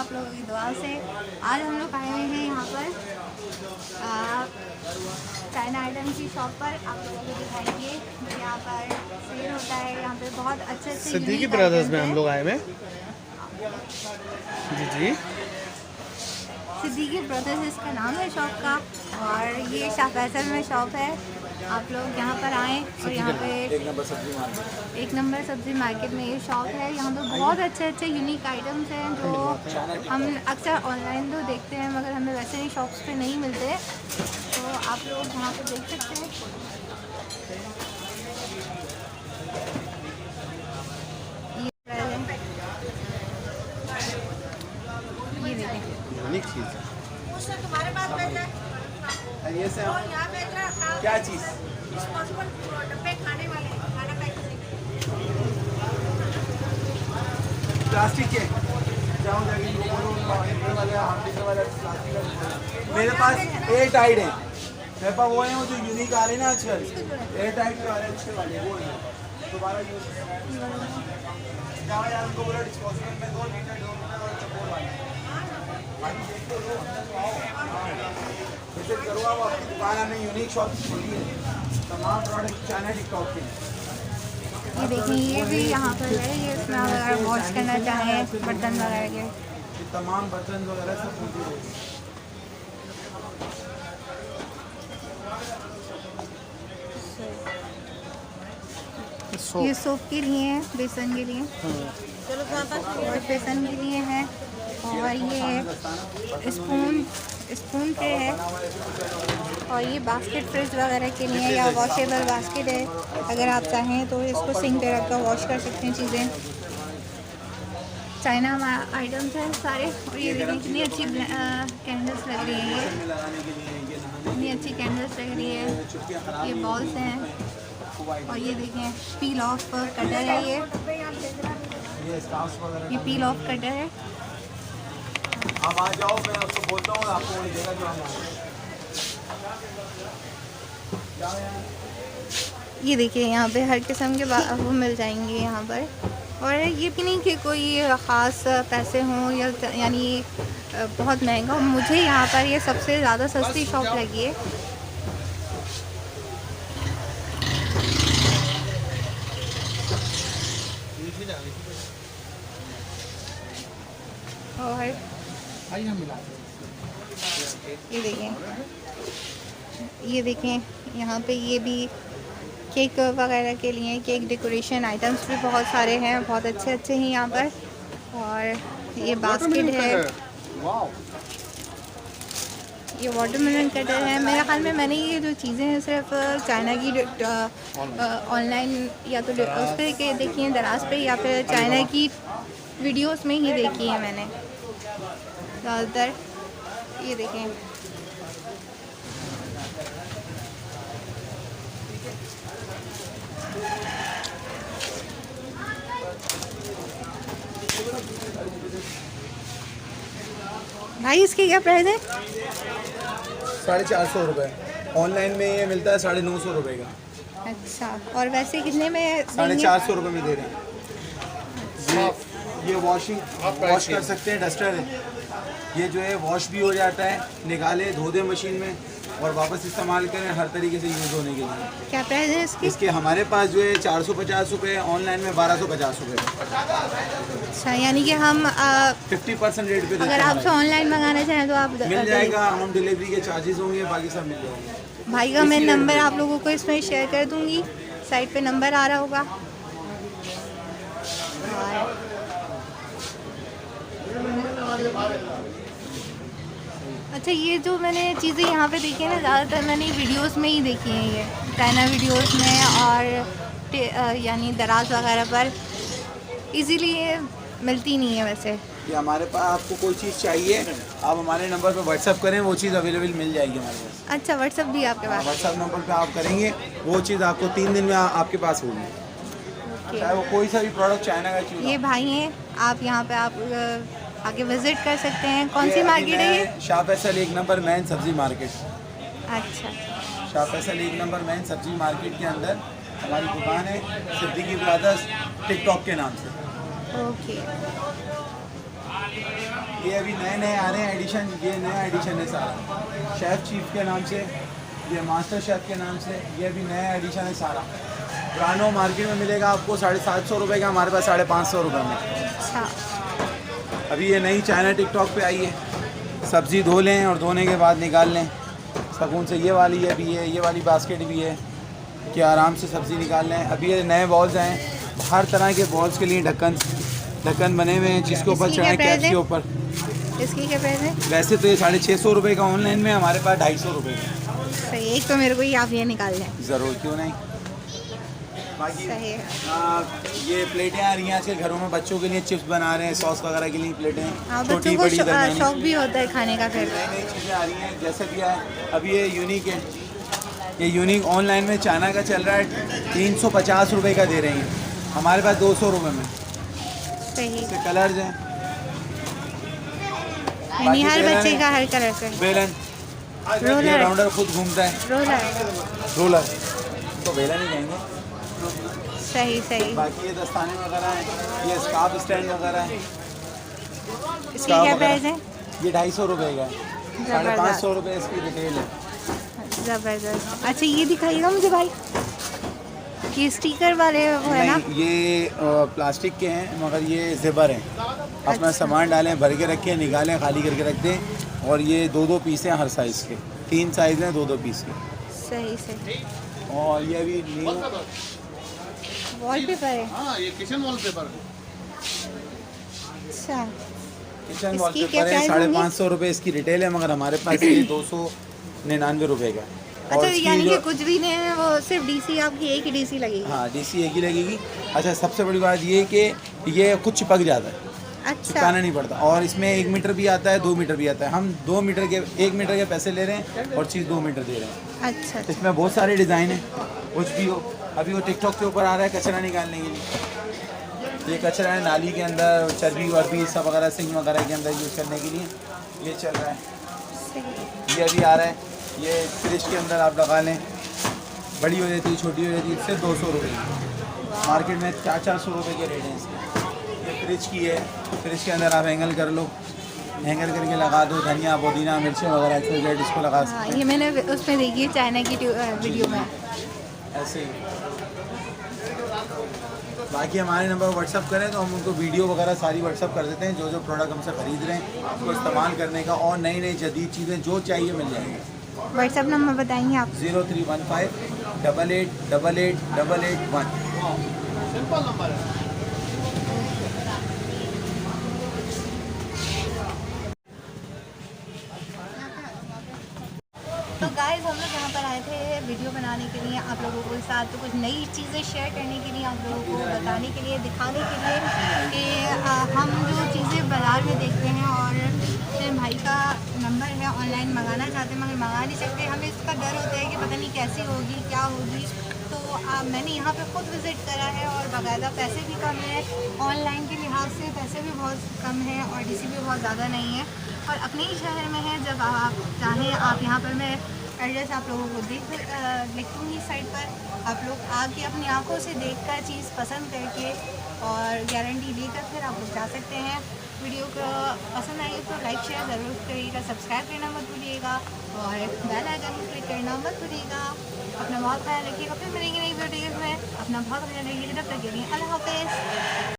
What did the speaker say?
आप लोगों की दुआ से। आज हम लोग आए हुए हैं यहाँ पर चाइना आइटम की शॉप पर। आप लोगों को दिखाएंगे यहाँ पर सेल होता है। यहाँ पे बहुत अच्छे सिद्दीकी ब्रदर्स में हम लोग आए हुए। जी सिद्दीकी ब्रदर्स इसका नाम है शॉप का, और ये शाह फैसल में शॉप है। आप लोग यहाँ पर आएँ और यहाँ पे एक नंबर सब्जी मार्केट में ये शॉप है। यहाँ पे बहुत अच्छे यूनिक आइटम्स हैं जो हम अक्सर ऑनलाइन तो देखते हैं, मगर हमें वैसे ही शॉप्स पे नहीं मिलते। तो आप लोग यहाँ पे देख सकते हैं। ये देखें, यूनिक चीज़ है। तुम्हारे पास ये से क्या चीज डब्बे खाने वाले खाना पैक प्लास्टिक के मेरे पास एयर टाइट है। मेरे पास वो है वो जो यूनिक आ रहे हैं ना आजकल, एयर टाइट के आ रहे हैं अच्छे वाले, वो है दोबारा यूज यार उनको बोला डिस्पोजेबल में 2 लीटर 2 लीटर और चपोल वाले विजिट करो। आप आपकी दुकान में यूनिक शॉप खोली है, तमाम प्रोडक्ट चाइना टिकटॉक के। ये देखिए, ये भी यहाँ पर है। ये इसमें अगर वॉश करना चाहें बर्तन वगैरह के, ये तमाम बर्तन वगैरह सब पूछे होगी। ये सोप के लिए है, बेसन के लिए, और बेसन के लिए है। और ये स्पून ट्रे है, और ये बास्केट फ्रिज वगैरह के लिए या वॉशेबल बास्केट है। अगर आप चाहें तो इसको सिंक पे रखकर वॉश कर सकते हैं चीज़ें। चाइना आइटम्स हैं सारे। और ये देखिए कितनी अच्छी कैंडल्स लग रही है, ये कितनी अच्छी कैंडल्स लग रही है। ये बॉल्स हैं, और ये देखें पील ऑफ कटर है। ये पील ऑफ कटर है। आप आ जाओ, मैं उसको बोलता हूँ आपको वही देगा जो हम ये देखिए यहाँ पे हर किस्म के वो मिल जाएंगे यहाँ पर। और ये भी नहीं कि कोई ख़ास पैसे हों या यानी बहुत महंगा हो। मुझे यहाँ पर ये सबसे ज़्यादा सस्ती शॉप लगी है। और ये देखें यहाँ पे ये भी केक वगैरह के लिए केक डेकोरेशन आइटम्स भी बहुत सारे हैं, बहुत अच्छे हैं यहाँ पर। और ये बास्केट है, ये वाटरमेलन कटर है। मेरे ख्याल में मैंने ये जो चीज़ें हैं सिर्फ चाइना की ऑनलाइन या तो उस पर के देखी हैं दराज पे, या फिर चाइना की वीडियोस में ही देखी है मैंने ज़्यादातर। ये देखें, भाई इसके क्या प्राइस है? 450 रुपये। ऑनलाइन में ये मिलता है 950 रुपये का। अच्छा, और वैसे कितने में? 450 रुपये में दे रहे हैं। ये वॉश कर सकते हैं, डस्टर है। ये जो है वॉश भी हो जाता है, निकाले धो दे मशीन में और वापस इस्तेमाल करें, हर तरीके से यूज़ होने के लिए। क्या प्राइस है इसकी? इसके हमारे पास जो है 450 रुपये, ऑनलाइन में 1250 रुपये। अच्छा, यानी कि हम 50% रेट पे देते अगर हैं। आपसे ऑनलाइन मंगाना चाहें तो आप मिल जाएगा, होम डिलीवरी के चार्जेस होंगे, बाकी सब मिल जाएंगे। भाई का मैं नंबर आप लोगों को इसमें शेयर कर दूंगी, साइट पे नंबर आ रहा होगा। अच्छा, ये जो मैंने चीज़ें यहाँ पे देखी है ना, ज़्यादातर मैंने वीडियोस में ही देखी हैं, ये चाइना वीडियोस में, और यानी दराज वगैरह पर इजीली ये मिलती नहीं है वैसे। कि हमारे पास आपको कोई चीज़ चाहिए, आप हमारे नंबर पर व्हाट्सअप करें, वो चीज़ अवेलेबल मिल जाएगी हमारे पास। अच्छा, व्हाट्सअप भी आपके पास? व्हाट्सअप नंबर पे आप करेंगे, वो चीज़ आपको 3 दिन में आपके पास होगी, चाहे वो कोई सा भी प्रोडक्ट चाइना का चीज़। ये भाई हैं, आप यहाँ पे आप आके विजिट कर सकते हैं। कौन सी मार्केट है ये? शाह फैसल 1 नंबर मेन सब्जी मार्केट। अच्छा, शाह फैसल 1 नंबर मेन सब्जी मार्केट के अंदर हमारी दुकान है, सिद्दीकी ब्रदर्स टिकटॉक के नाम से। ओके। ये अभी नए नए आ रहे हैं एडिशन, ये नया एडिशन है सारा, शेफ़ चीफ के नाम से, ये मास्टर शेफ़ के नाम से, ये अभी नया एडिशन है सारा। पुरानो मार्केट में मिलेगा आपको 750 रुपये का, हमारे पास 550 रुपये में। अच्छा, अभी ये नई चाइना टिकटॉक पे आई है। सब्ज़ी धो लें और धोने के बाद निकाल लें सुकून से। ये वाली है भी है, ये वाली बास्केट भी है कि आराम से सब्ज़ी निकाल लें। अभी ये नए बॉल्स आए, हर तरह के बॉल्स के लिए ढक्कन बने हुए हैं जिसके ऊपर चढ़ाएं कैप्स के ऊपर। इसकी क्या प्राइस है? वैसे तो ये 650 रुपये का ऑनलाइन में, हमारे पास 250 रुपये का। सही, एक तो मेरे को ही आप ये निकाल लें। ज़रूर, क्यों नहीं। बाकी सही है। ये प्लेटें आ रही हैं आजकल घरों में, बच्चों के लिए चिप्स बना रहे हैं, सॉस वगैरह के लिए प्लेटें, हाँ, छोटी बच्चों को बड़ी दरमियानी। शौक भी होता है खाने का। फिर नई नई चीज़ें आ रही हैं जैसे भी है। अभी ये यूनिक है, ये यूनिक ऑनलाइन में चाइना का चल रहा है, 350 रुपये का दे रहे हैं, हमारे पास 200 रुपये में। सही, इसके कलर्स हैं, यानी हर बच्चे का हर कलर का है। बेलन, ये रोलर, राउंडर खुद घूमता है, रोलर। रोलर तो बेलन ही कहेंगे। सही सही। बाकी ये दस्ताने वगैरह हैं, ये स्कार्फ स्टैंड वगैरह है। इसकी क्या प्राइस है? ये 250 रुपये का है, 550 रुपये इसकी रिटेल है। ज़बरदस्त। अच्छा, ये दिखाइएगा मुझे भाई, ये स्टिकर वाले वो है ना? नहीं, ये प्लास्टिक के हैं मगर ये ज़िबर हैं। अपना अच्छा। सामान डालें, भर के रखें, निकालें, खाली करके रख दें। और ये 2-2 पीस हैं हर साइज़ के, 3 साइज़ हैं 2-2 पीस के। सही सही। और ये अभी न्यू वॉलपेपर है। हाँ, ये किचन वॉलपेपर। अच्छा, किचन इसकी वॉलपेपर क्या है, प्राइस होगी? 550 रुपये इसकी रिटेल है, मगर हमारे पास ये 299 रुपये का है। अच्छा, और इसकी यानी कि जो- कुछ भी नहीं है, वो सिर्फ डीसी आपकी एक ही डीसी लगेगी। हाँ, डीसी एक ही लगेगी। अच्छा, सबसे बड़ी बात ये कि ये खुद चिपक जाता है, अच्छा, चिपकाना नहीं पड़ता। और इसमें 1 मीटर भी आता है, 2 मीटर भी आता है। हम 2 मीटर के 1 मीटर के पैसे ले रहे हैं और चीज़ 2 मीटर दे रहे हैं। अच्छा। इसमें बहुत सारे डिज़ाइन हैं, कुछ भी हो। अभी वो टिकटॉक के ऊपर आ रहा है कचरा निकालने के लिए। ये कचरा है नाली के अंदर, चर्बी वर्बी सब वगैरह, सिंक वगैरह के अंदर यूज़ करने के लिए ये चल रहा है। सही। ये अभी आ रहा है, ये फ्रिज के अंदर आप लगा लें, बड़ी हो जाती है, छोटी हो जाती है, सिर्फ 200 रुपये। मार्केट में 400 रुपये के रेट हैं इसके। ये फ्रिज की है, फ्रिज के अंदर आप हैंगल कर लो, हैंगर करके लगा दो, धनिया पुदीना मिर्चें वगैरह इसको लगा हाँ, सकते ये मैंने उसमें देखी है चाइना की वीडियो में। हैं ऐसे ही। बाकी हमारे नंबर व्हाट्सअप करें तो हम उनको वीडियो वगैरह सारी व्हाट्सअप कर देते हैं, जो जो प्रोडक्ट हमसे ख़रीद रहे हैं उसको इस्तेमाल करने का, और नई नई जदीद चीज़ें जो चाहिए मिल जाएंगी। व्हाट्सअप नंबर बताएंगे आप? 0315 88 88 881। सिंपल नंबर है। तो गाइस, हम लोग यहाँ पर आए थे वीडियो बनाने के लिए, आप लोगों के साथ तो कुछ नई चीज़ें शेयर करने के लिए, आप लोगों को बताने के लिए, दिखाने के लिए कि हम जो चीज़ें बाज़ार में देखते हैं और फिर भाई का नंबर है, ऑनलाइन मंगाना चाहते हैं मगर मंगा नहीं सकते। हमें इसका डर होता है कि पता नहीं कैसी होगी, क्या होगी। तो मैंने यहाँ पे खुद विज़िट करा है और बाकायदा पैसे भी कम है, ऑनलाइन के लिहाज से पैसे भी बहुत कम है और डीसी भी बहुत ज़्यादा नहीं है और अपने ही शहर में है। जब आप चाहें आप यहाँ पर, मैं एड्रेस आप लोगों को लिख दूँगी साइड पर, आप लोग आके अपनी आंखों से देखकर चीज़ पसंद करके और गारंटी लेकर फिर आप लोग जा सकते हैं। वीडियो को पसंद आई तो लाइक शेयर ज़रूर करिएगा, सब्सक्राइब करना मत भूलिएगा और बेल आइकन को क्लिक करना मत भूलिएगा। अपना बहुत ख्याल रखिएगा, फिर मिलेंगे नई वीडियो में। अपना बहुत ख्याल रखिएगा, तब तक के लिए अल्लाह हाफ़िज़।